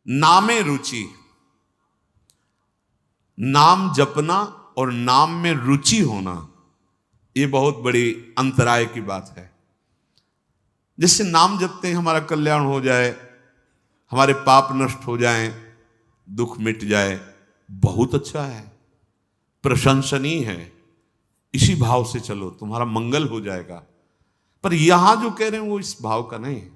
नामे रुचि, नाम जपना और नाम में रुचि होना, यह बहुत बड़ी अंतराय की बात है। जिससे नाम जपते हैं हमारा कल्याण हो जाए, हमारे पाप नष्ट हो जाएं, दुख मिट जाए, बहुत अच्छा है, प्रशंसनीय है। इसी भाव से चलो, तुम्हारा मंगल हो जाएगा। पर यहां जो कह रहे हैं वो इस भाव का नहीं है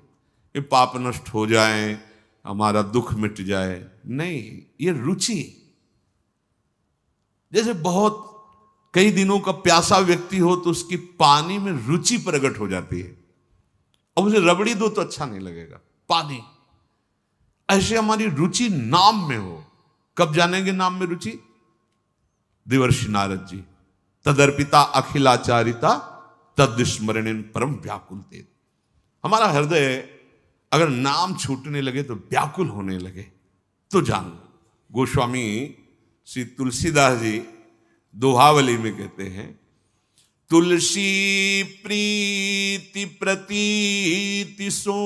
कि पाप नष्ट हो जाए, हमारा दुख मिट जाए, नहीं, ये रुचि। जैसे बहुत कई दिनों का प्यासा व्यक्ति हो तो उसकी पानी में रुचि प्रकट हो जाती है, अब उसे रबड़ी दो तो अच्छा नहीं लगेगा, पानी। ऐसे हमारी रुचि नाम में हो। कब जानेंगे नाम में रुचि? देवर्षि नारद जी, तदर्पिता अखिलाचारिता तद्स्मरणेन परम व्याकुल ते। हमारा हृदय अगर नाम छूटने लगे तो व्याकुल होने लगे तो जान लो। गोस्वामी श्री तुलसीदास जी दोहावली में कहते हैं, तुलसी प्रीति प्रतीति सो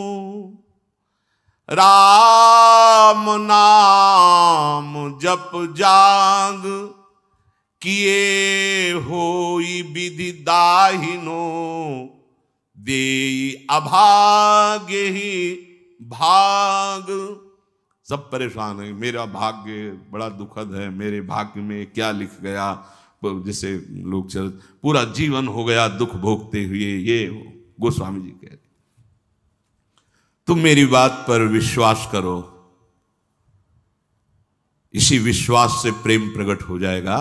राम नाम जप जाग, किए होई विधि दाहिनो, देई अभाग्य ही भाग। सब परेशान है, मेरा भाग्य बड़ा दुखद है, मेरे भाग्य में क्या लिख गया। जैसे लोग चल पूरा जीवन हो गया दुख भोगते हुए। ये गोस्वामी जी कह रहे, तुम मेरी बात पर विश्वास करो, इसी विश्वास से प्रेम प्रकट हो जाएगा।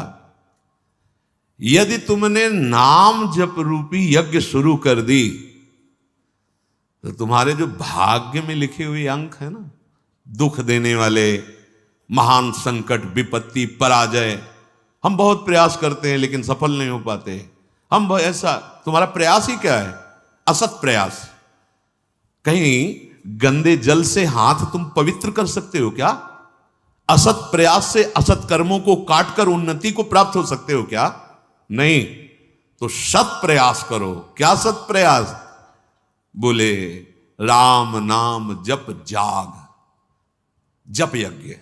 यदि तुमने नाम जप रूपी यज्ञ शुरू कर दी तो तुम्हारे जो भाग्य में लिखे हुए अंक है ना, दुख देने वाले, महान संकट, विपत्ति, पराजय, हम बहुत प्रयास करते हैं लेकिन सफल नहीं हो पाते। हम ऐसा, तुम्हारा प्रयास ही क्या है? असत प्रयास। कहीं गंदे जल से हाथ तुम पवित्र कर सकते हो क्या? असत प्रयास से असत कर्मों को काटकर उन्नति को प्राप्त हो सकते हो क्या? नहीं। तो सत प्रयास करो। क्या सत प्रयास? बोले राम नाम जप जाग, जप यज्ञ,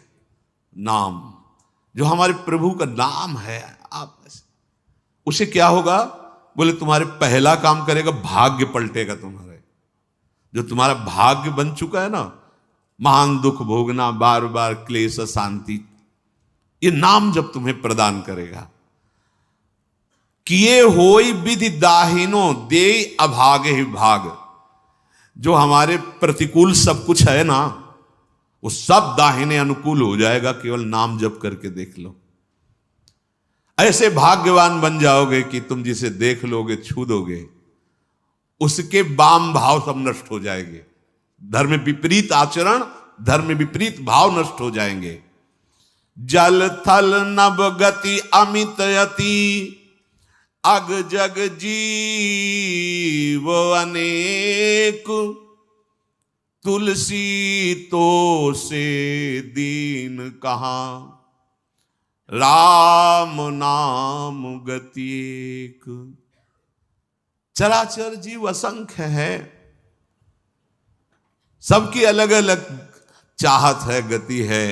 नाम जो हमारे प्रभु का नाम है, आप उसे क्या होगा? बोले तुम्हारे पहला काम करेगा, भाग्य पलटेगा तुम्हारे। जो तुम्हारा भाग्य बन चुका है ना, महान दुख भोगना, बार बार क्लेश, शांति, ये नाम जब तुम्हें प्रदान करेगा। किए होई विधि दाहिनो, दे अभागे ही भाग। जो हमारे प्रतिकूल सब कुछ है ना, वो सब दाहिने अनुकूल हो जाएगा, केवल नाम जप करके देख लो। ऐसे भाग्यवान बन जाओगे कि तुम जिसे देख लोगे, छू दोगे, उसके वाम भाव सब नष्ट हो जाएंगे। धर्म विपरीत आचरण, धर्म विपरीत भाव नष्ट हो जाएंगे। जल थल नभ गति अमित यति, अग जग जीव अनेक, तुलसी तो से दीन कहां, राम नाम गति एक। चराचर जीव असंख्य है, सबकी अलग अलग चाहत है, गति है।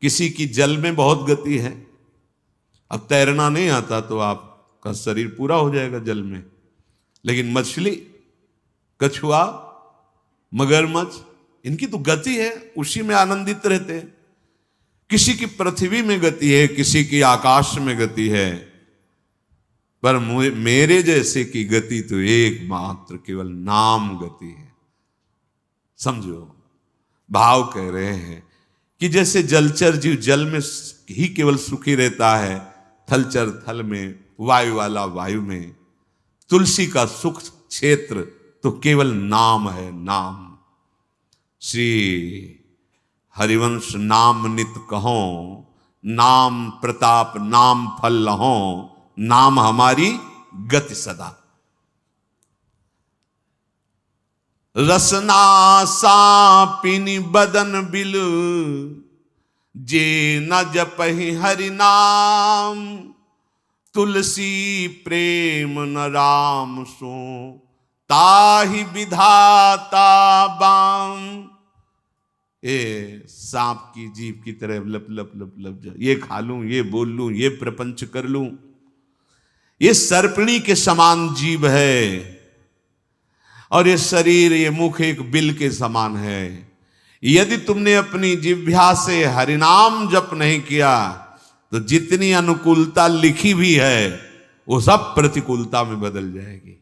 किसी की जल में बहुत गति है। अब तैरना नहीं आता तो आपका शरीर पूरा हो जाएगा जल में, लेकिन मछली, कछुआ, मगरमच्छ, इनकी तो गति है, उसी में आनंदित रहते हैं। किसी की पृथ्वी में गति है, किसी की आकाश में गति है, पर मेरे जैसे की गति तो एकमात्र केवल नाम गति है। समझो, भाव कह रहे हैं कि जैसे जलचर जीव जल में ही केवल सुखी रहता है, थलचर थल में, वायु वाला वायु में, तुलसी का सुख क्षेत्र तो केवल नाम है, नाम। श्री हरिवंश नाम नित कहो, नाम प्रताप नाम फल लहो, नाम हमारी गति सदा। रसना सापिनी बदन बिल, जे न जपहि हरि नाम, तुलसी प्रेम न राम सो, ताहि विधाता बाम। ये सांप की जीभ की तरह लप लप लप लप जा, ये खा लूं, ये बोल लूं, ये प्रपंच कर लूं। ये सर्पिणी के समान जीव है और ये शरीर, ये मुख एक बिल के समान है। यदि तुमने अपनी जिह्वा से हरिनाम जप नहीं किया तो जितनी अनुकूलता लिखी भी है वो सब प्रतिकूलता में बदल जाएगी।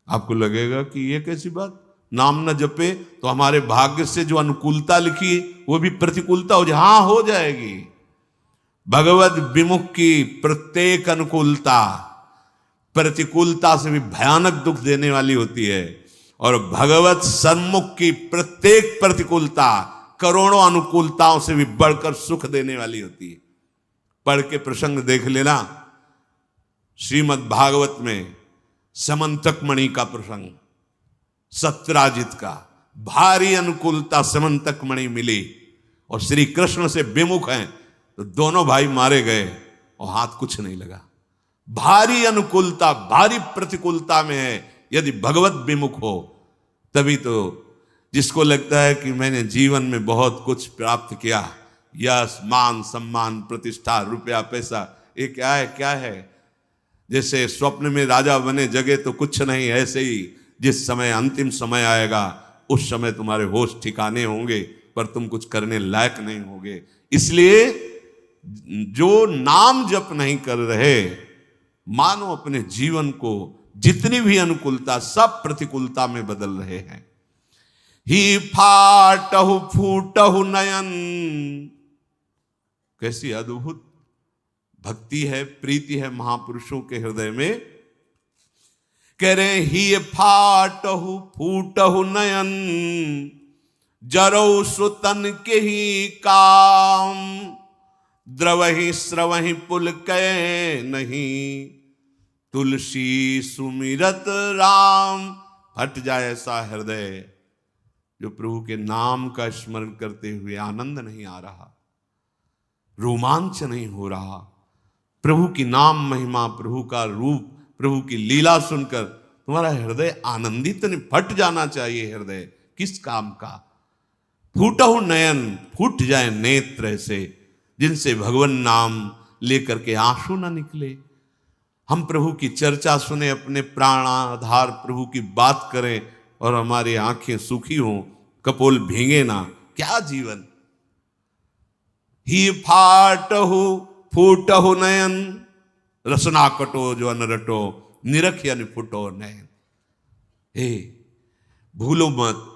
आपको लगेगा कि ये कैसी बात, नाम न जपे तो हमारे भाग्य से जो अनुकूलता लिखी वो भी प्रतिकूलता हो जाए। हाँ, हो जाएगी। भगवत विमुख की प्रत्येक अनुकूलता प्रतिकूलता से भी भयानक दुख देने वाली होती है और भगवत सन्मुख की प्रत्येक प्रतिकूलता करोड़ों अनुकूलताओं से भी बढ़कर सुख देने वाली होती है। पढ़ के प्रसंग देख लेना, श्रीमद् भागवत में समंतक मणि का प्रसंग, सत्यराजित का। भारी अनुकूलता समंतक मणि मिली और श्री कृष्ण से विमुख हैं तो दोनों भाई मारे गए और हाथ कुछ नहीं लगा। भारी अनुकूलता, भारी प्रतिकूलता में है यदि भगवत विमुख हो, तभी तो जिसको लगता है कि मैंने जीवन में बहुत कुछ प्राप्त किया, यश मान सम्मान प्रतिष्ठा रुपया पैसा, ये क्या है क्या है। जैसे स्वप्न में राजा बने जगे तो कुछ नहीं, ऐसे ही जिस समय अंतिम समय आएगा उस समय तुम्हारे होश ठिकाने होंगे पर तुम कुछ करने लायक नहीं होगे। इसलिए जो नाम जप नहीं कर रहे, मानो अपने जीवन को जितनी भी अनुकूलता सब प्रतिकूलता में बदल रहे हैं। ही फाटहु फूटहु नयन, कैसी अद्भुत भक्ति है, प्रीति है महापुरुषों के हृदय में। कह रहे ही फाटहु फूटहु नयन, जरौ सुतन के ही काम, द्रवहि स्रवहि पुल कै नहीं, तुलसी सुमिरत राम। फट जाए ऐसा हृदय जो प्रभु के नाम का स्मरण करते हुए आनंद नहीं आ रहा, रोमांच नहीं हो रहा। प्रभु की नाम महिमा, प्रभु का रूप, प्रभु की लीला सुनकर तुम्हारा हृदय आनंदित नहीं, फट जाना चाहिए हृदय। किस काम का? फूटहु नयन, फूट जाए नेत्र ऐसे जिनसे भगवान नाम लेकर के आंसू ना निकले। हम प्रभु की चर्चा सुने, अपने प्राणाधार प्रभु की बात करें और हमारी आंखें सुखी हों, कपोल भींगे ना, क्या जीवन। ही फाटहु फूटहु नयन, रसना कटो जो अनरटो, निरख यानी फुटो नयन। हे भूलो मत,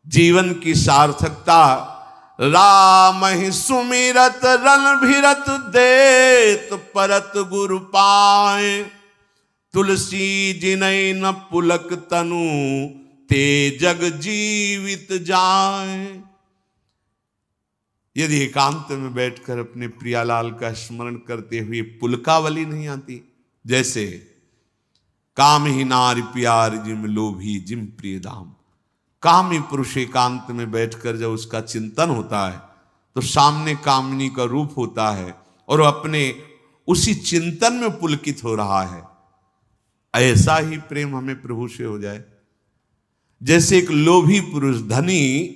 जीवन की सार्थकता राम ही सुमिरत रणभिरत देत परत गुरु पाए, तुलसी जिनय न पुलक तनु ते जग जीवित जाए। यदि एकांत में बैठकर अपने प्रियालाल का स्मरण करते हुए पुलकावली नहीं आती, जैसे काम ही नारी प्यार जिम लोभी जिम प्रिय दाम। कामी पुरुष एकांत में बैठकर जब उसका चिंतन होता है तो सामने कामिनी का रूप होता है और अपने उसी चिंतन में पुलकित हो रहा है। ऐसा ही प्रेम हमें प्रभु से हो जाए। जैसे एक लोभी पुरुष, धनी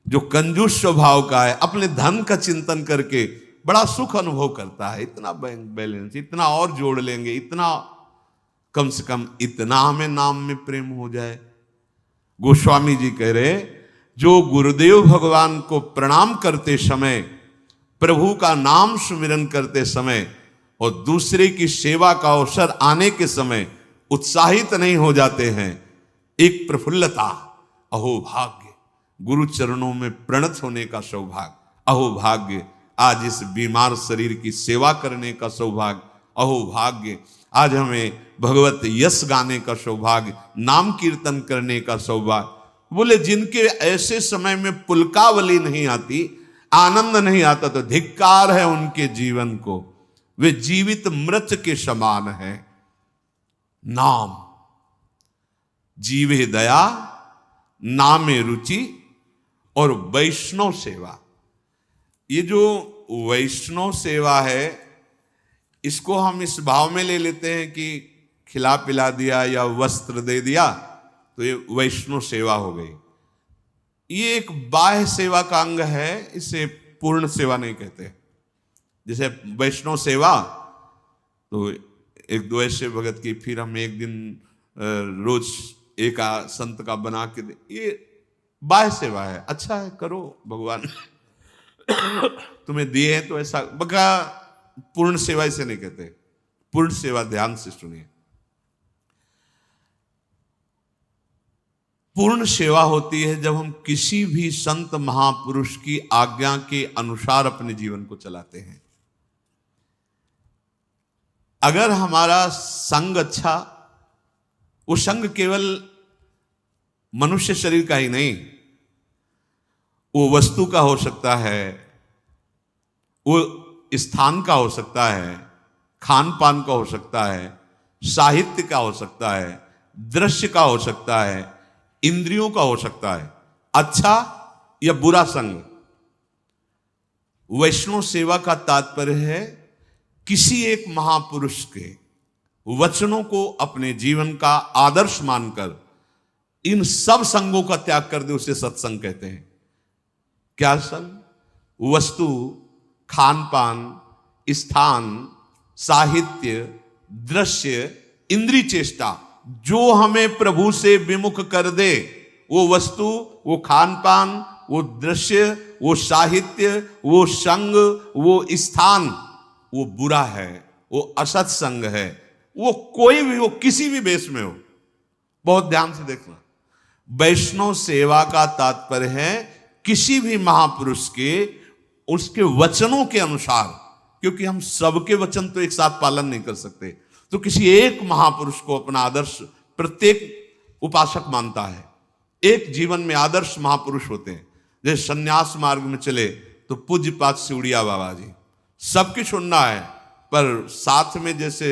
जो कंजूस स्वभाव का है, अपने धन का चिंतन करके बड़ा सुख अनुभव करता है। इतना बैंक बैलेंस, इतना और जोड़ लेंगे, इतना, कम से कम इतना हमें नाम में प्रेम हो जाए। गोस्वामी जी कह रहे, जो गुरुदेव भगवान को प्रणाम करते समय, प्रभु का नाम सुमिरन करते समय और दूसरे की सेवा का अवसर आने के समय उत्साहित नहीं हो जाते हैं, एक प्रफुल्लता, अहो भाग्य, गुरु चरणों में प्रणत होने का सौभाग्य, अहो भाग्य, आज इस बीमार शरीर की सेवा करने का सौभाग्य, अहो भाग्य, आज हमें भगवत यश गाने का सौभाग्य, नाम कीर्तन करने का सौभाग्य। बोले जिनके ऐसे समय में पुलकावली नहीं आती, आनंद नहीं आता, तो धिक्कार है उनके जीवन को, वे जीवित मृत के समान है। नाम, जीवे दया, नामे रुचि और वैष्णव सेवा। ये जो वैष्णव सेवा है, इसको हम इस भाव में ले लेते हैं कि खिला पिला दिया या वस्त्र दे दिया तो ये वैष्णव सेवा हो गई। ये एक बाह्य सेवा का अंग है, इसे पूर्ण सेवा नहीं कहते। जैसे वैष्णव सेवा, तो एक दो ऐसे भगत की, फिर हम एक दिन रोज एक संत का बना के दे, ये बाह्य सेवा है। अच्छा है, करो, भगवान तुम्हें दिए हैं तो ऐसा बका। पूर्ण सेवा इसे नहीं कहते। पूर्ण सेवा, ध्यान से सुनिए, पूर्ण सेवा होती है जब हम किसी भी संत महापुरुष की आज्ञा के अनुसार अपने जीवन को चलाते हैं। अगर हमारा संग अच्छा, वो संग केवल मनुष्य शरीर का ही नहीं, वो वस्तु का हो सकता है, वो स्थान का हो सकता है, खान पान का हो सकता है, साहित्य का हो सकता है, दृश्य का हो सकता है, इंद्रियों का हो सकता है, अच्छा या बुरा संग। वैष्णव सेवा का तात्पर्य है किसी एक महापुरुष के वचनों को अपने जीवन का आदर्श मानकर इन सब संगों का त्याग कर दे, उसे सत्संग कहते हैं। क्या संग? वस्तु, खान पान, स्थान, साहित्य, दृश्य, इंद्रिय चेष्टा, जो हमें प्रभु से विमुख कर दे, वो वस्तु, वो खान पान, वो दृश्य, वो साहित्य, वो संग, वो स्थान, वो बुरा है, वो असत संग है। वो कोई भी हो, किसी भी वेश में हो। बहुत ध्यान से देखना, वैष्णव सेवा का तात्पर्य है किसी भी महापुरुष के, उसके वचनों के अनुसार, क्योंकि हम सबके वचन तो एक साथ पालन नहीं कर सकते, तो किसी एक महापुरुष को अपना आदर्श प्रत्येक उपासक मानता है। एक जीवन में आदर्श महापुरुष होते हैं। जैसे सन्यास मार्ग में चले तो पूज्यपाद सिउड़िया बाबा जी, सबकी सुनना है, पर साथ में जैसे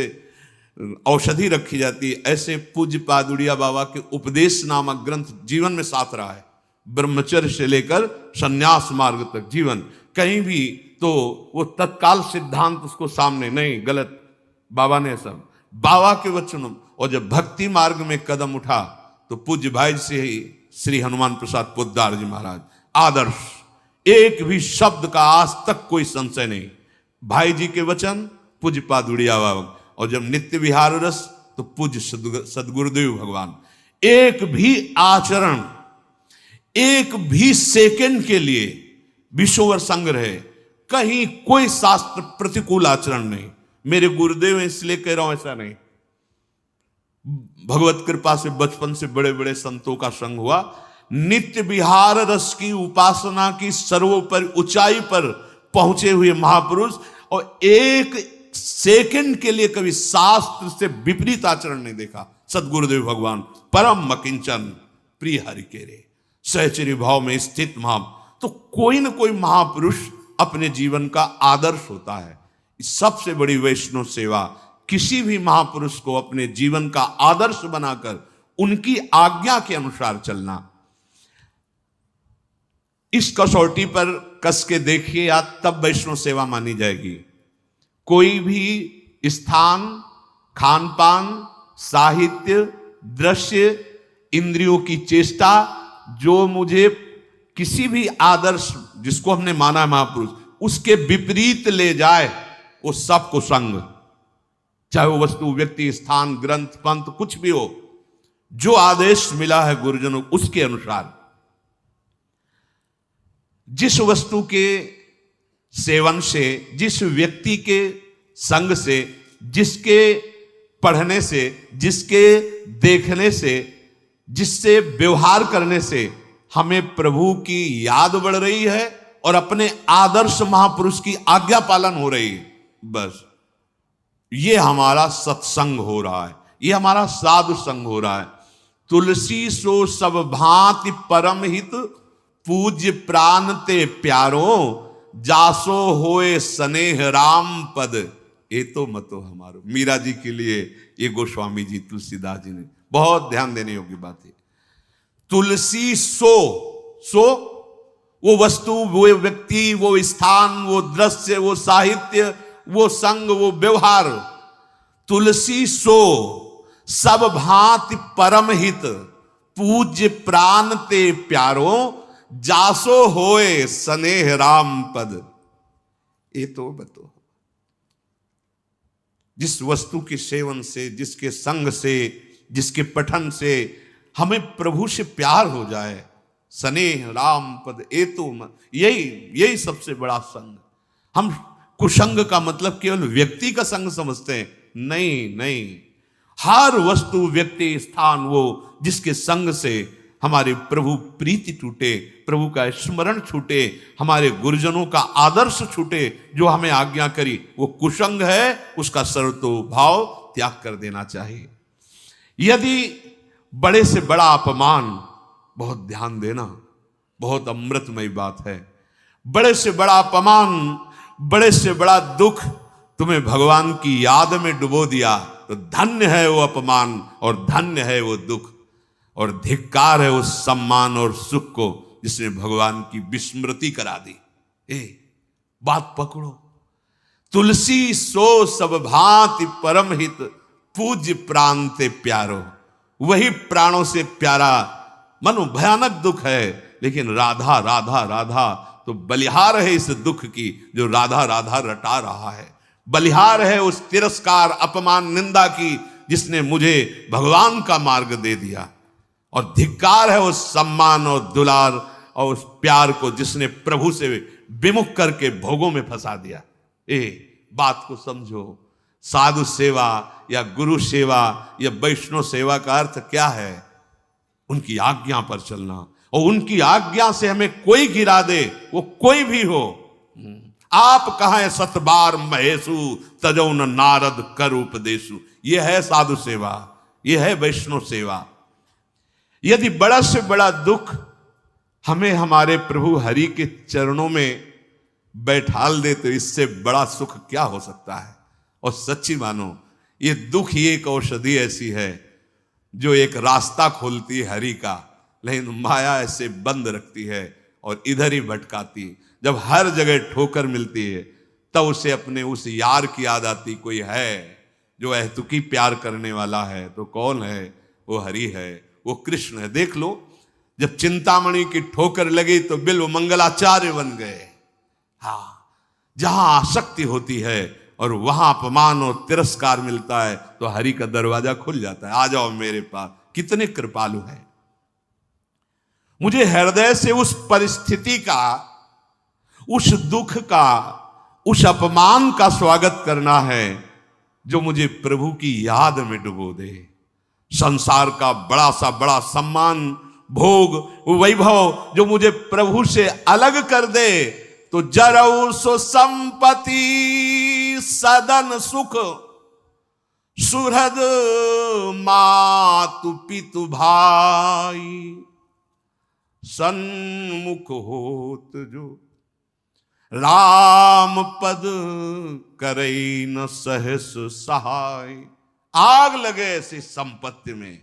औषधि रखी जाती है, ऐसे पूज्यपाद उड़िया बाबा के उपदेश नामक ग्रंथ जीवन में साथ रहा है। ब्रह्मचर्य से लेकर सन्यास मार्ग तक जीवन, कहीं भी तो वो तत्काल सिद्धांत उसको सामने नहीं, गलत, बाबा ने सब बाबा के वचनों। और जब भक्ति मार्ग में कदम उठा तो पूज्य भाई से ही श्री हनुमान प्रसाद पोद्दार जी महाराज, आदर्श, एक भी शब्द का आज तक कोई संशय नहीं। भाई जी के वचन, पूज्य पाद उड़िया बाबा। और जब नित्य विहार रस तो पूज्य सदगुरुदेव भगवान। एक भी आचरण, एक भी सेकंड के लिए विश्ववर संग्रह, कहीं कोई शास्त्र प्रतिकूल आचरण नहीं। मेरे गुरुदेव इसलिए कह रहा हूं, ऐसा नहीं। भगवत कृपा से बचपन से बड़े बड़े संतों का संग हुआ। नित्य विहार रस की उपासना की सर्वोपरि ऊंचाई पर पहुंचे हुए महापुरुष, और एक सेकंड के लिए कभी शास्त्र से विपरीत आचरण नहीं देखा। सदगुरुदेव भगवान परम मकिंचन प्रिय हरि के रे, सहचरी भाव में स्थित महा। तो कोई ना कोई महापुरुष अपने जीवन का आदर्श होता है। सबसे बड़ी वैष्णव सेवा किसी भी महापुरुष को अपने जीवन का आदर्श बनाकर उनकी आज्ञा के अनुसार चलना। इस कसौटी पर कस के देखिए आप, तब वैष्णव सेवा मानी जाएगी। कोई भी स्थान, खान पान, साहित्य, दृश्य, इंद्रियों की चेष्टा, जो मुझे किसी भी आदर्श जिसको हमने माना महापुरुष, उसके विपरीत ले जाए, वो सबको संग, चाहे वो वस्तु, व्यक्ति, स्थान, ग्रंथ, पंथ, कुछ भी हो, जो आदेश मिला है गुरुजनों उसके अनुसार। जिस वस्तु के सेवन से, जिस व्यक्ति के संग से, जिसके पढ़ने से, जिसके देखने से, जिससे व्यवहार करने से हमें प्रभु की याद बढ़ रही है और अपने आदर्श महापुरुष की आज्ञा पालन हो रही है, बस ये हमारा सत्संग हो रहा है, ये हमारा साधु संग हो रहा है। तुलसी सो सब भांति परम हित, पूज्य प्राण ते प्यारो, जासो होए स्नेह राम पद, ये तो मतो हमारो। मीरा जी के लिए ये गोस्वामी जी, तुलसीदास जी ने बहुत ध्यान देने योग्य बात है। तुलसी सो वो वस्तु, वो व्यक्ति, वो स्थान, वो दृश्य, वो साहित्य, वो संग, वो व्यवहार। तुलसी सो सब भांति परम हित, पूज्य प्राण ते प्यारो, जासो होए स्नेह राम पद। ये तो बतो जिस वस्तु के सेवन से, जिसके संग से, जिसके पठन से हमें प्रभु से प्यार हो जाए, स्नेह राम पद ए तो यही सबसे बड़ा संग। हम कुसंग का मतलब केवल व्यक्ति का संग समझते हैं, नहीं नहीं, हर वस्तु, व्यक्ति, स्थान, वो जिसके संग से हमारे प्रभु प्रीति टूटे, प्रभु का स्मरण छूटे, हमारे गुरुजनों का आदर्श छूटे, जो हमें आज्ञा करी, वो कुसंग है। उसका सर्वतो भाव त्याग कर देना चाहिए। यदि बड़े से बड़ा अपमान, बहुत ध्यान देना, बहुत अमृतमयी बात है, बड़े से बड़ा अपमान, बड़े से बड़ा दुख तुम्हें भगवान की याद में डुबो दिया, तो धन्य है वो अपमान और धन्य है वो दुख, और धिक्कार है उस सम्मान और सुख को जिसने भगवान की विस्मृति करा दी। बात पकड़ो। तुलसी सो सब भांति परम हित, पूज्य प्राण ते प्यारो। वही प्राणों से प्यारा, मनो भयानक दुख है, लेकिन राधा राधा राधा तो बलिहार है इस दुख की, जो राधा राधा रटा रहा है। बलिहार है उस तिरस्कार, अपमान, निंदा की, जिसने मुझे भगवान का मार्ग दे दिया। और धिक्कार है उस सम्मान और दुलार और उस प्यार को, जिसने प्रभु से विमुख करके भोगों में फंसा दिया। बात को समझो। साधु सेवा या गुरु सेवा या वैष्णव सेवा का अर्थ क्या है? उनकी आज्ञा पर चलना, और उनकी आज्ञा से हमें कोई गिरा दे, वो कोई भी हो। आप कहाँ सतबार महेशु, तजो न नारद कर उपदेशु। ये है साधु सेवा, ये है वैष्णव सेवा। यदि बड़ा से बड़ा दुख हमें हमारे प्रभु हरि के चरणों में बैठाल दे, तो इससे बड़ा सुख क्या हो सकता है? और सच्ची मानो, ये दुख ही एक औषधि ऐसी है जो एक रास्ता खोलती है हरि का, लेकिन माया ऐसे बंद रखती है और इधर ही भटकाती। जब हर जगह ठोकर मिलती है, तब उसे अपने उस यार की याद आती, कोई है जो अहतुकी प्यार करने वाला है। तो कौन है? वो हरि है, वो कृष्ण है। देख लो, जब चिंतामणि की ठोकर लगी तो बिल्व मंगलाचार्य बन गए। हाँ, जहां आसक्ति होती है और वहां अपमान और तिरस्कार मिलता है, तो हरि का दरवाजा खुल जाता है। आ जाओ मेरे पास। कितने कृपालु है। मुझे हृदय से उस परिस्थिति का, उस दुख का, उस अपमान का स्वागत करना है जो मुझे प्रभु की याद में डुबो दे। संसार का बड़ा सा बड़ा सम्मान, भोग, वैभव जो मुझे प्रभु से अलग कर दे, तो जरऊ सो संपत्ति सदन सुख, सुहृद मातु पितु भाई, सन्मुख होत जो राम पद करई न सहस सहाय। आग लगे ऐसी संपत्ति में,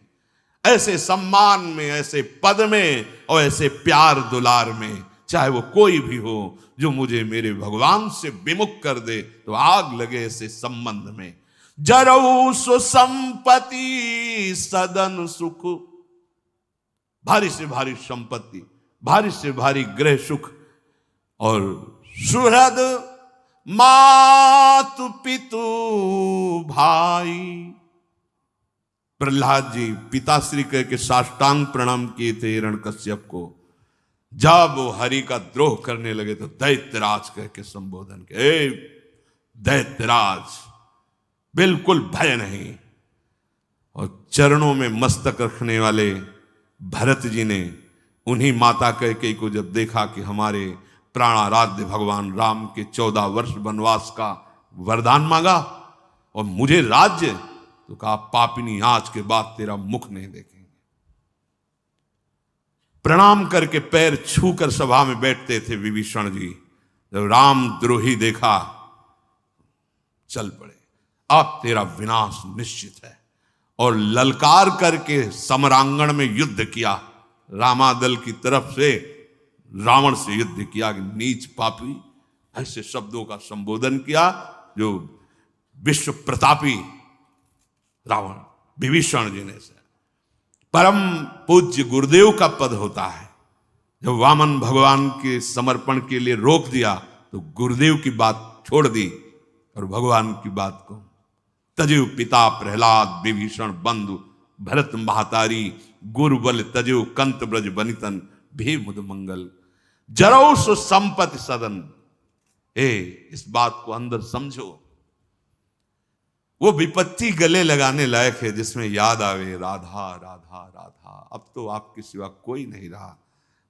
ऐसे सम्मान में, ऐसे पद में और ऐसे प्यार दुलार में, चाहे वो कोई भी हो, जो मुझे मेरे भगवान से विमुख कर दे, तो आग लगे ऐसे संबंध में। जरऊ सो संपत्ति सदन सुख, भारी से भारी संपत्ति, भारी से भारी गृह सुख, और सुहृद मातु पितु भाई। प्रहलाद जी पिताश्री कह के साष्टांग प्रणाम किए थे हिरण्यकश्यप को। जब वो हरि का द्रोह करने लगे तो दैत्यराज कह के संबोधन के, दैत्यराज, बिल्कुल भय नहीं। और चरणों में मस्तक रखने वाले भरत जी ने उन्हीं माता कैकेयी को जब देखा कि हमारे प्राणाराध्य भगवान राम के 14 वर्ष वनवास का वरदान मांगा और मुझे राज्य, तो कहा पापिनी आज के बाद तेरा मुख नहीं देखेंगे। प्रणाम करके पैर छूकर सभा में बैठते थे विभीषण जी। जब राम द्रोही देखा, चल पड़े, अब तेरा विनाश निश्चित है। और ललकार करके समरांगण में युद्ध किया। रामादल की तरफ से रावण से युद्ध किया कि नीच पापी, ऐसे शब्दों का संबोधन किया जो विश्व प्रतापी रावण विभीषण जी ने से। परम पूज्य गुरुदेव का पद होता है, जब वामन भगवान के समर्पण के लिए रोक दिया तो गुरुदेव की बात छोड़ दी और भगवान की बात को तजु पिता प्रहलाद विभीषण बंधु भरत महातारी गुरु बल तजु कंत ब्रज बनितन भे मुद मंगल जरौ सु संपत्ति सदन। इस बात को अंदर समझो। वो विपत्ति गले लगाने लायक है जिसमें याद आवे राधा राधा राधा। अब तो आपके सिवा कोई नहीं रहा।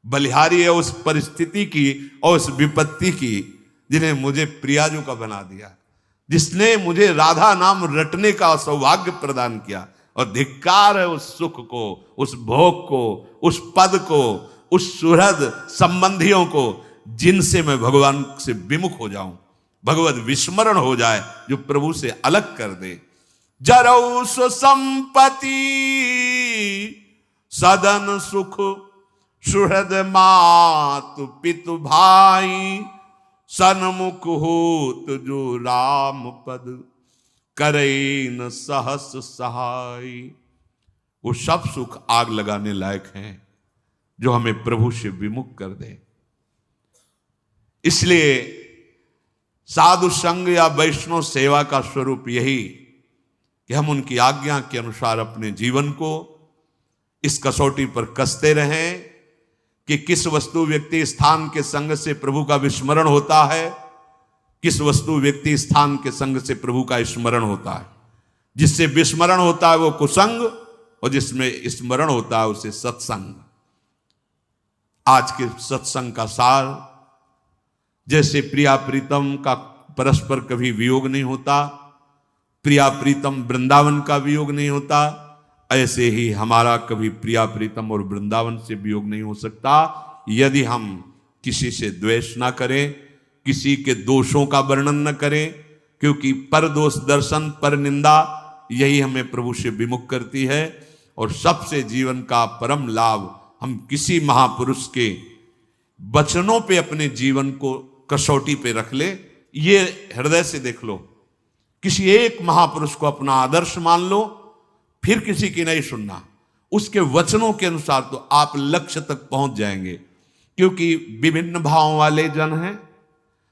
बलिहारी है उस परिस्थिति की और उस विपत्ति की जिन्हें मुझे प्रियाजू का बना दिया, जिसने मुझे राधा नाम रटने का सौभाग्य प्रदान किया। और धिक्कार है उस सुख को, उस भोग को, उस पद को, उस सुहृद संबंधियों को जिनसे मैं भगवान से विमुख हो जाऊं, भगवत विस्मरण हो जाए, जो प्रभु से अलग कर दे। जरौ सु संपत्ति सदन सुख सुहृद मातु पितु भाई सन्मुख होत जो राम पद करे न सहस सहाय। वो सब सुख आग लगाने लायक हैं जो हमें प्रभु से विमुख कर दे। इसलिए साधु संग या वैष्णव सेवा का स्वरूप यही कि हम उनकी आज्ञा के अनुसार अपने जीवन को इस कसौटी पर कसते रहें कि किस वस्तु व्यक्ति स्थान के संग से प्रभु का विस्मरण होता है, किस वस्तु व्यक्ति स्थान के संग से प्रभु का स्मरण होता है। जिससे विस्मरण होता है वो कुसंग और जिसमें स्मरण होता है उसे सत्संग। आज के सत्संग का सार, जैसे प्रिया प्रीतम का परस्पर कभी वियोग नहीं होता, प्रिया प्रीतम वृंदावन का वियोग नहीं होता, ऐसे ही हमारा कभी प्रिया प्रीतम और वृंदावन से वियोग नहीं हो सकता यदि हम किसी से द्वेष ना करें, किसी के दोषों का वर्णन न करें, क्योंकि पर दोष दर्शन पर निंदा यही हमें प्रभु से विमुख करती है। और सबसे जीवन का परम लाभ हम किसी महापुरुष के वचनों पे अपने जीवन को कसौटी पे रख ले। ये हृदय से देख लो, किसी एक महापुरुष को अपना आदर्श मान लो, फिर किसी की नहीं सुनना, उसके वचनों के अनुसार तो आप लक्ष्य तक पहुंच जाएंगे। क्योंकि विभिन्न भावों वाले जन हैं,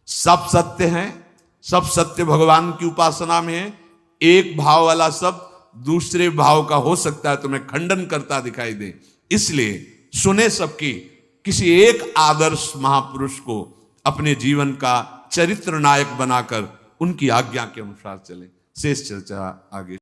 सब सत्य हैं, सब सत्य भगवान की उपासना में है। एक भाव वाला सब दूसरे भाव का हो सकता है तुम्हें खंडन करता दिखाई दे। इसलिए सुने सबकी, किसी एक आदर्श महापुरुष को अपने जीवन का चरित्र नायक बनाकर उनकी आज्ञा के अनुसार चले। शेष चर्चा आगे।